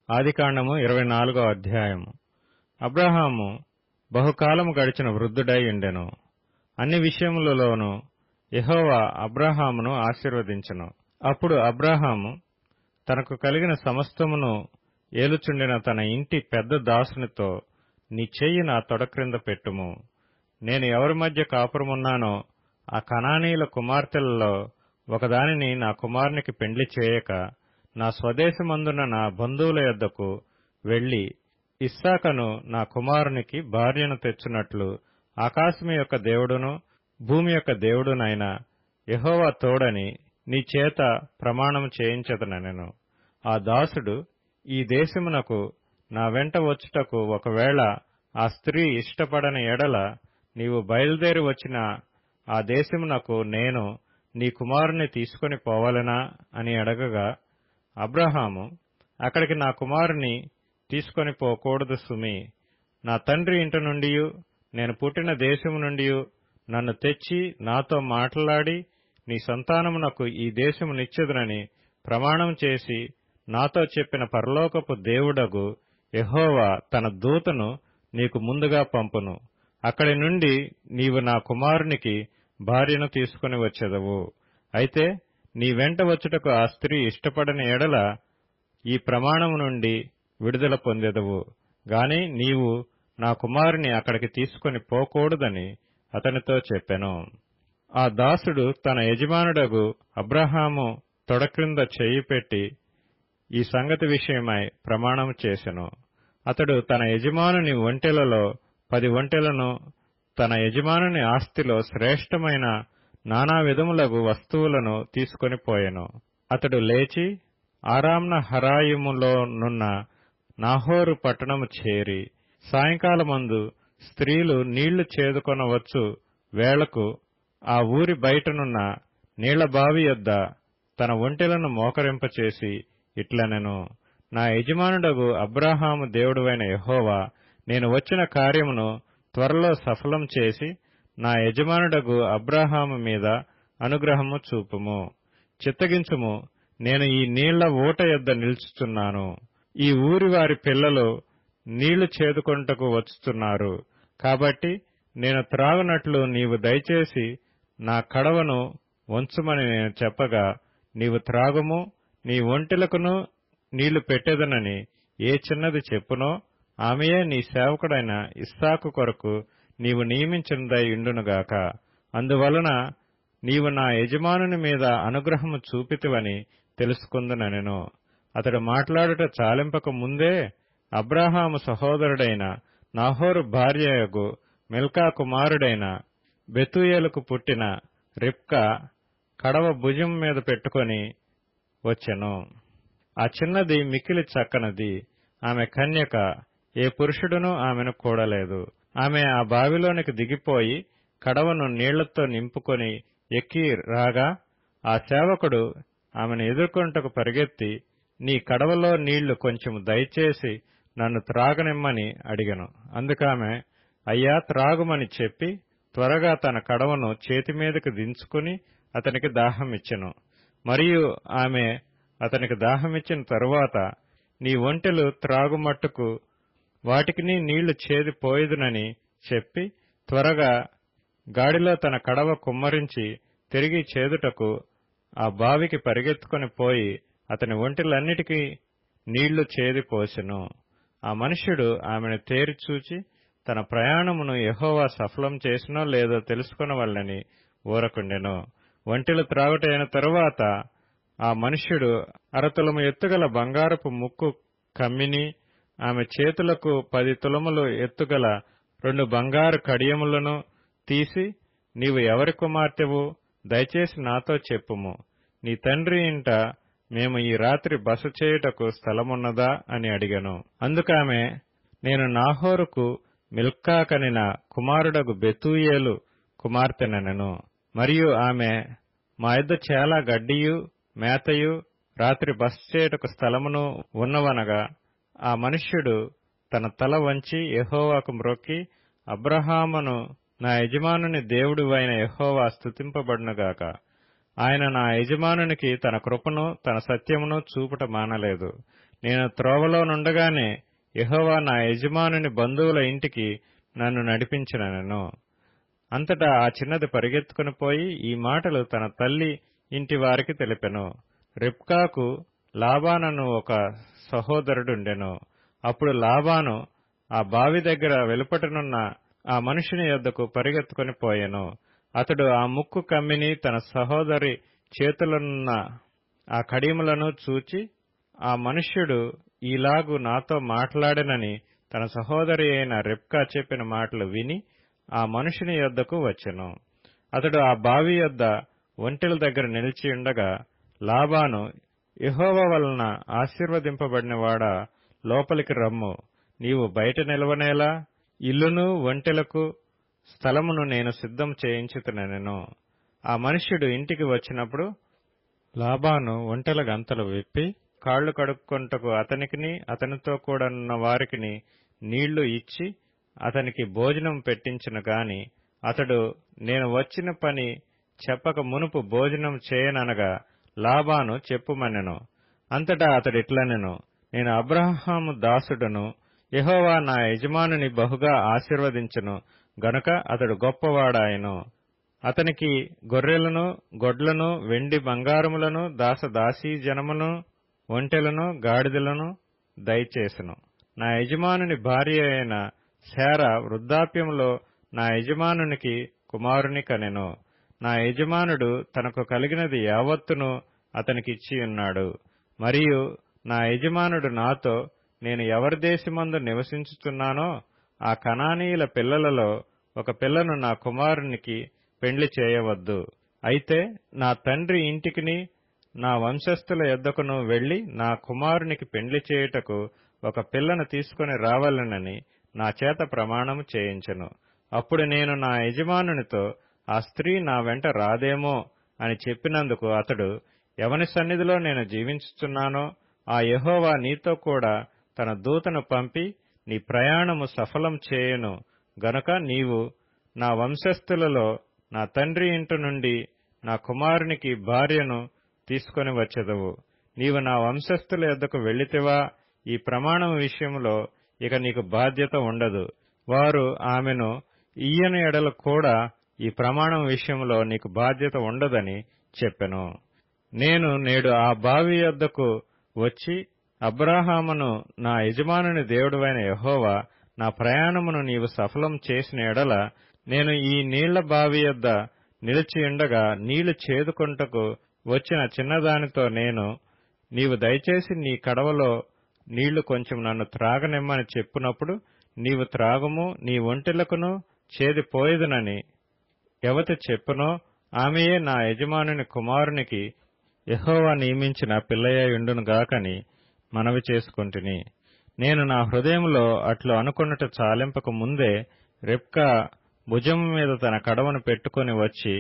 ఆదికాండము 24వ అధ్యాయము. అబ్రాహాము బహుకాలము గడిచిన వృద్ధుడై ఉండెను. అన్ని విషయములలోనూ యెహోవా అబ్రాహామును ఆశీర్వదించెను. అప్పుడు అబ్రాహాము తనకు కలిగిన సమస్తమును ఏలుచుండిన తన ఇంటి పెద్ద దాసునితో, నీ చెయ్యి నా తొడ క్రింద పెట్టుము. నేను ఎవరి మధ్య కాపురమున్నానో ఆ కనానీయుల కుమార్తెలలో ఒకదానిని నా కుమారునికి పెండ్లి చేయక, నా స్వదేశమందున్న నా బంధువుల యొద్దకు వెళ్లి ఇస్సాకును నా కుమారునికి భార్యను తెచ్చునట్లు ఆకాశము యొక్క దేవుడును భూమి యొక్క దేవుడునైన యెహోవా తోడని నీ చేత ప్రమాణము చేయించదనెను. ఆ దాసుడు, ఈ దేశమునకు నా వెంట వచ్చుటకు ఒకవేళ ఆ స్త్రీ ఇష్టపడని ఎడల నీవు బయలుదేరి వచ్చిన ఆ దేశమునకు నేను నీ కుమారుని తీసుకొని పోవలెనా అని అడగగా, అబ్రాహాము, అక్కడికి నా కుమారుని తీసుకొని పోకూడదు సుమి. నా తండ్రి ఇంట నుండియు నేను పుట్టిన దేశము నుండియు నన్ను తెచ్చి నాతో మాట్లాడి నీ సంతానమునకు ఈ దేశము నిచ్చెదనని ప్రమాణం చేసి నాతో చెప్పిన పరలోకపు దేవుడగు యెహోవా తన దూతను నీకు ముందుగా పంపును. అక్కడి నుండి నీవు నా కుమారునికి భార్యను తీసుకుని వచ్చెదవు. అయితే నీ వెంట వచ్చుటకు ఆ స్త్రీ ఇష్టపడని ఎడల ఈ ప్రమాణము నుండి విడుదల పొందెదవు గాని నీవు నా కుమారుని అక్కడికి తీసుకుని పోకూడదని అతనితో చెప్పెను. ఆ దాసుడు తన యజమానుడగు అబ్రాహాము తొడ క్రింద చెయ్యి పెట్టి ఈ సంగతి విషయమై ప్రమాణం చేసెను. అతడు తన యజమానుని ఒంటెలలో 10 ఒంటెలను, తన యజమానుని ఆస్తిలో శ్రేష్టమైన నానా విధములగు వస్తువులను తీసుకొని పోయెను. అతడు లేచి ఆరామ్న హరాయిములోనున్న నాహోరు పట్టణము చేరి, సాయంకాలమందు స్త్రీలు నీళ్లు చేదుకొనవచ్చు వేళకు ఆ ఊరి బయటనున్న నీళ్లబావి యొద్ద తన ఒంటెలను మోకరింపచేసి ఇట్లనెను, నా యజమానుడగు అబ్రాహాము దేవుడువైన యెహోవా, నేను వచ్చిన కార్యమును త్వరలో సఫలం చేసి నా యజమానుడగు అబ్రాహాము మీద అనుగ్రహము చూపుము. చిత్తగించుము, నేను ఈ నీళ్ల ఊట యొద్ద నిలుచుచున్నాను. ఈ ఊరి వారి పిల్లలు నీళ్లు చేదుకొనుటకు వచ్చుతున్నారు. కాబట్టి నేను త్రాగునట్లు నీవు దయచేసి నా కడవను వంచుమని నేను చెప్పగా, నీవు త్రాగుము, నీ ఒంటెలకును నీళ్లు పెట్టెదనని ఏ చిన్నది చెప్పునో ఆమెయే నీ సేవకుడైన ఇస్సాకు కొరకు నీవు నియమించినదై ఉండునుగాక. అందువలన నీవు నా యజమానుని మీద అనుగ్రహము చూపితివని తెలుసుకుందుననెను. అతడు మాట్లాడుట చాలింపక ముందే అబ్రాహాము సహోదరుడైన నాహోరు భార్యయగు మిల్కా కుమారుడైన బెతూయేలుకు పుట్టిన రిబ్కా కడవ భుజం మీద పెట్టుకొని వచ్చెను. ఆ చిన్నది మిక్కిలి చక్కనది. ఆమె కన్యక, ఏ పురుషుడునూ ఆమెను కూడలేదు. ఆమె ఆ బావిలోనికి దిగిపోయి కడవను నీళ్లతో నింపుకొని ఎక్కి రాగా, ఆ సేవకుడు ఆమెను ఎదుర్కొంటకు పరిగెత్తి, నీ కడవలో నీళ్లు కొంచెం దయచేసి నన్ను త్రాగనిమ్మని అడిగెను. అందుకామె, అయ్యా త్రాగుమని చెప్పి త్వరగా తన కడవను చేతిమీదకు దించుకుని అతనికి దాహమిచ్చెను. మరియు ఆమె అతనికి దాహమిచ్చిన తరువాత, నీ ఒంటెలు త్రాగుమట్టుకు వాటికిని నీళ్లు చేదిపోయేదునని చెప్పి త్వరగా గాడిలో తన కడవ కుమ్మరించి తిరిగి చేదుటకు ఆ బావికి పరిగెత్తుకొని పోయి అతని ఒంటెలన్నిటికీ నీళ్లు చేదిపోసెను. ఆ మనుష్యుడు ఆమెను తేరిచూచి తన ప్రయాణమును యెహోవా సఫలం చేసినో లేదో తెలుసుకొనవలెనని ఊరకుండెను. ఒంటెలు త్రాగుటైన తరువాత ఆ మనుష్యుడు 1/2 తులము ఎత్తుగల బంగారపు ముక్కు కమ్మిని, ఆమె చేతులకు 10 తులములు ఎత్తుగల 2 బంగారు కడియములను తీసి, నీవు ఎవరి కుమార్తెవు? దయచేసి నాతో చెప్పుము. నీ తండ్రి ఇంట మేము ఈ రాత్రి బస చేయుటకు స్థలమున్నదా అని అడిగెను. అందుకామె, నేను నాహోరుకు మిల్కా కనిన కుమారుడగు బెతూయేలు కుమార్తెనెను. మరియు ఆమె, మా యొద్ద చాలా గడ్డియు మేతయు రాత్రి బస చేయుటకు స్థలమును ఉన్నవనగా, ఆ మనుష్యుడు తన తల వంచి యెహోవాకు మ్రొక్కి, అబ్రాహామును నా యజమానుని దేవుడువైన యెహోవా స్తుతింపబడునుగాక. ఆయన నా యజమానునికి తన కృపను తన సత్యమును చూపుట మానలేదు. నేను త్రోవలో నుండగానే యెహోవా నా యజమానుని బంధువుల ఇంటికి నన్ను నడిపించినెను. అంతటా ఆ చిన్నది పరిగెత్తుకుని పోయి ఈ మాటలు తన తల్లి ఇంటి వారికి తెలిపెను. రిబ్కాకు లాబానను ఒక సహోదరుడుండెను. అప్పుడు లాబాను ఆ బావి దగ్గర వెలుపటనున్న ఆ మనుషుని యొద్దకు పరిగెత్తుకుని పోయెను. అతడు ఆ ముక్కు కమ్మిని తన సహోదరి చేతులనున్న ఆ కడియములను చూచి, ఆ మనుష్యుడు ఈలాగు నాతో మాట్లాడెనని తన సహోదరి అయిన రిబ్కా చెప్పిన మాటలు విని ఆ మనుషుని యొద్దకు వచ్చెను. అతడు ఆ బావి యొద్ద ఒంటెల దగ్గర నిలిచియుండగా లాబాను, యెహోవా వలన ఆశీర్వదింపబడినవాడా, లోపలికి రమ్ము, నీవు బయట నిలవనేలా, ఇల్లును ఒంటెలకు స్థలమును నేను సిద్ధం చేయించుతునెను. ఆ మనుష్యుడు ఇంటికి వచ్చినప్పుడు లాబాను ఒంటెల గంతలు విప్పి కాళ్లు కడుక్కొంటకు అతనికిని అతనితో కూడనున్న వారికిని నీళ్లు ఇచ్చి అతనికి భోజనం పెట్టించును గాని అతడు నేను వచ్చిన పని చెప్పక మునుపు భోజనం చేయననగా లాబాను చెప్పుమనెను. అంతటా అతడిట్లనెను, నేను అబ్రహాము దాసుడను, యెహోవా నా యజమానుని బహుగా ఆశీర్వదించును గనుక అతడు గొప్పవాడాయెను. అతనికి గొర్రెలను గొడ్లను వెండి బంగారములను దాసదాసీ జనములను ఒంటెలను గాడిదలను దయచేసెను. నా యజమానుని భార్య అయిన శారా వృద్ధాప్యములో నా యజమానునికి కుమారుని కనెను. నా యజమానుడు తనకు కలిగినది యావత్తును అతనికిచ్చియున్నాడు. మరియు నా యజమానుడు నాతో, నేను ఎవరి దేశమందు నివసించుచున్నానో ఆ కనానీయుల పిల్లలలో ఒక పిల్లను నా కుమారునికి పెండ్లి చేయవద్దు. అయితే నా తండ్రి ఇంటికిని నా వంశస్థుల యొద్దకును వెళ్లి నా కుమారునికి పెండ్లి చేయుటకు ఒక పిల్లను తీసుకుని రావాలనని నా చేత ప్రమాణము చేయించెను. అప్పుడు నేను నా యజమానునితో, ఆ స్త్రీ నా వెంట రాదేమో అని చెప్పినందుకు అతడు, ఎవని సన్నిధిలో నేను జీవించుచున్నానో ఆ యెహోవా నీతో కూడా తన దూతను పంపి నీ ప్రయాణము సఫలం చేయును గనుక నీవు నా వంశస్థులలో నా తండ్రి ఇంటి నుండి నా కుమారునికి భార్యను తీసుకొని వచ్చెదవు. నీవు నా వంశస్థుల యొద్దకు వెళ్లితివా, ఈ ప్రమాణం విషయంలో ఇక నీకు బాధ్యత ఉండదు. వారు ఆమెను ఇయ్యని ఎడల కూడా ఈ ప్రమాణం విషయంలో నీకు బాధ్యత ఉండదని చెప్పెను. నేను నేడు ఆ బావి యొద్దకు వచ్చి అబ్రాహామును, నా యజమానుని దేవుడైన యెహోవా నా ప్రయాణమును నీవు సఫలం చేసిన ఎడల నేను ఈ నీళ్ల బావి యొద్ద నిలిచియుండగా నీళ్లు చేదుకొంటకు వచ్చిన చిన్నదానితో నీవు దయచేసి నీ కడవలో నీళ్లు కొంచెం నన్ను త్రాగనిమ్మని చెప్పునప్పుడు నీవు త్రాగుము, నీ ఒంటెలకును చేదిపోయేదనని ఎవతి చెప్పునో ఆమెయే నా యజమానుని కుమారునికి యెహోవా నియమించిన పిల్లయ్యుండునుగాకని మనవి చేసుకొంటిని. నేను నా హృదయంలో అట్లు అనుకొనుట చాలింపక ముందే రిబ్కా భుజము మీద తన కడవను పెట్టుకుని వచ్చి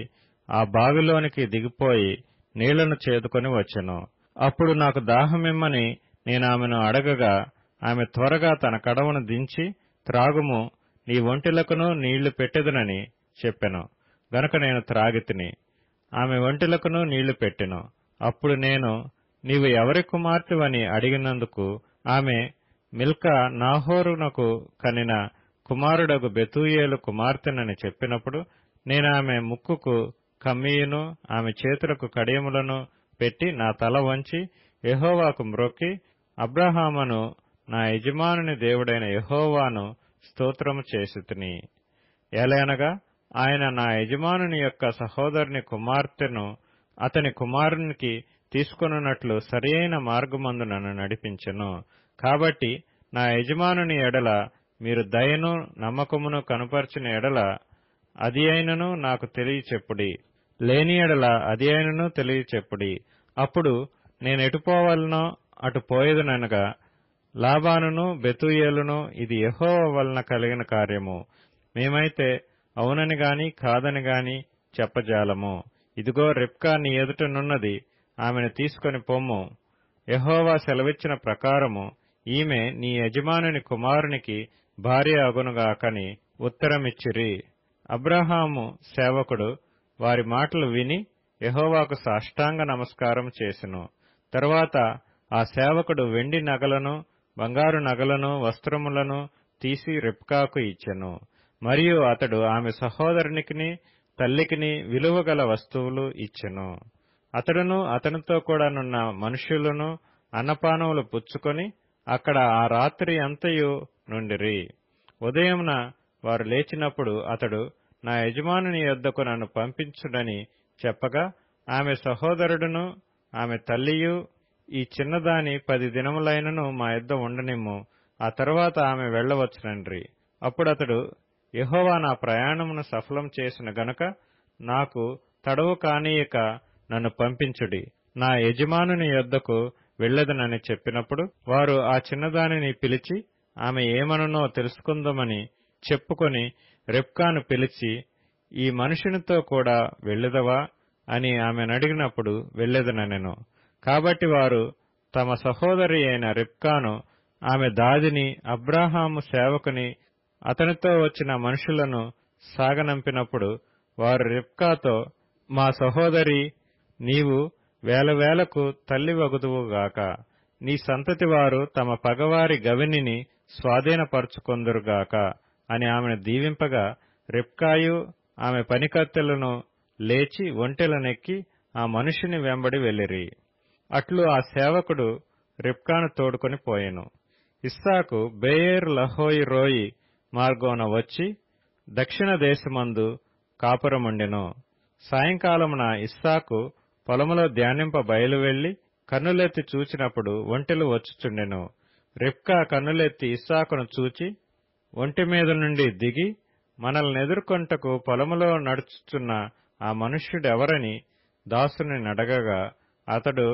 ఆ బావిలోనికి దిగిపోయి నీళ్లను చేదుకొని వచ్చెను. అప్పుడు నాకు దాహమిమ్మని నేనామెను అడగగా ఆమె త్వరగా తన కడవను దించి, త్రాగుము, నీ ఒంటెలకును నీళ్లు పెట్టెదనని చెప్పెను. గనుక నేను త్రాగితిని. ఆమె ఒంటెలకును నీళ్లు పెట్టెను. అప్పుడు నేను, నీవు ఎవరి కుమార్తెవని అడిగినందుకు ఆమె, మిల్కా నాహోరునకు కనిన కుమారుడగు బెతూయేలు కుమార్తెనని చెప్పినప్పుడు నేనామె ముక్కుకు కమ్మీయును ఆమె చేతులకు కడియములను పెట్టి నా తల వంచి యెహోవాకు మ్రొక్కి, అబ్రహామును నా యజమానుని దేవుడైన యెహోవాను స్తోత్రము చేసితిని. ఏలయనగా ఆయన నా యజమానుని యొక్క సహోదరుని కుమార్తెను అతని కుమారునికి తీసుకొనున్నట్లు సరియైన మార్గమందు నన్ను నడిపించెను. కాబట్టి నా యజమానుని ఎడల మీరు దయను నమ్మకమును కనుపర్చిన ఎడల అది అయినను నాకు తెలియచెప్పుడి, లేని ఎడల అది అయినను తెలియచెప్పుడి. అప్పుడు నేనెటుపోవాలనో అటు పోయేదనగా లాబానును బెతూయేలును, ఇది యెహోవా వలన కలిగిన కార్యము, మేమైతే అవునని గాని కాదని గాని చెప్పజాలము. ఇదిగో రిబ్కా నీ ఎదుటనున్నది, ఆమెను తీసుకొని పొమ్ము. యెహోవా సెలవిచ్చిన ప్రకారము ఈమె నీ యజమానుని కుమారునికి భార్య అగునుగాకని ఉత్తరమిచ్చిరి. అబ్రహాము సేవకుడు వారి మాటలు విని యెహోవాకు సాష్టాంగ నమస్కారం చేసెను. తరువాత ఆ సేవకుడు వెండి నగలను, బంగారు నగలను, వస్త్రములను తీసి రిబ్కాకు ఇచ్చెను. మరియు అతడు ఆమె సహోదరునికిని తల్లికిని విలువగల వస్తువులు ఇచ్చెను. అతడును అతనితో కూడానున్న మనుష్యులను అన్నపానములు పుచ్చుకొని అక్కడ ఆ రాత్రి అంతయు నుండిరి. ఉదయమున వారు లేచినప్పుడు అతడు, నా యజమానుని యొద్దకు నన్ను పంపించుడని చెప్పగా, ఆమె సహోదరుడును ఆమె తల్లియు, ఈ చిన్నదాని 10 దినములైనను మా యొద్ద ఉండనిమ్ము, ఆ తరువాత ఆమె వెళ్ళవచ్చునండ్రి. అప్పుడతడు, యెహోవా నా ప్రయాణమును సఫలం చేసిన గనుక నాకు తడవు కానీయక నన్ను పంపించుడి, నా యజమానుని యొద్దకు వెళ్ళెదనని చెప్పినప్పుడు, వారు ఆ చిన్నదానిని పిలిచి ఆమె ఏమనునో తెలుసుకుందామని చెప్పుకొని రిబ్కాను పిలిచి, ఈ మనుషునితో కూడా వెళ్ళెదవా అని ఆమెనడిగినప్పుడు వెళ్ళెదనెను. కాబట్టి వారు తమ సహోదరి అయిన రిబ్కాను, ఆమె దాదిని, అబ్రాహాము సేవకుని, అతనితో వచ్చిన మనుషులను సాగనంపినప్పుడు వారు రిబ్కాతో, మా సహోదరి, నీవు వేలకు తల్లివగుదువుగాక, నీ సంతతి వారు తమ పగవారి గవినిని స్వాధీనపరచుకొందురుగాక అని ఆమెను దీవింపగా, రిబ్కాయు ఆమె పనికత్తెలను లేచి ఒంటెలనెక్కి ఆ మనుషుని వెంబడి వెళ్ళిరి. అట్లు ఆ సేవకుడు రిబ్కాను తోడుకొని పోయెను. ఇస్సాకు బెయేర్ లహోయి రోయి మార్గమున వచ్చి దక్షిణ దేశమందు కాపురముండెను. సాయంకాలమున ఇస్సాకు పొలములో ధ్యానింప బయలువెళ్లి కన్నులెత్తి చూచినప్పుడు ఒంటెలు వచ్చుచుండెను. రిబ్కా కన్నులెత్తి ఇస్సాకును చూచి ఒంటె మీద నుండి దిగి, మనల్నెదుర్కొంటకు పొలములో నడుచుచున్న ఆ మనుష్యుడెవరని దాసుని నడగగా, అతడు,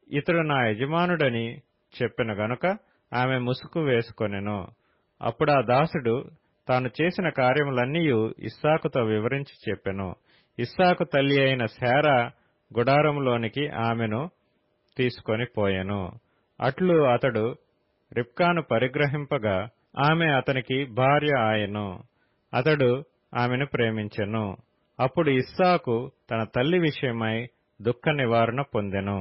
ఇతడు నా యజమానుడని చెప్పెను గనుక ఆమె ముసుగు వేసుకొనెను. అప్పుడా దాసుడు తాను చేసిన కార్యములన్నీయు ఇస్సాకుతో వివరించి చెప్పెను. ఇస్సాకు తల్లి అయిన శారా గుడారములోనికి ఆమెను తీసుకొని పోయెను. అట్లు అతడు రిబ్కాను పరిగ్రహింపగా ఆమె అతనికి భార్య ఆయెను. అతడు ఆమెను ప్రేమించెను. అప్పుడు ఇస్సాకు తన తల్లి విషయమై దుఃఖ నివారణ పొందెను.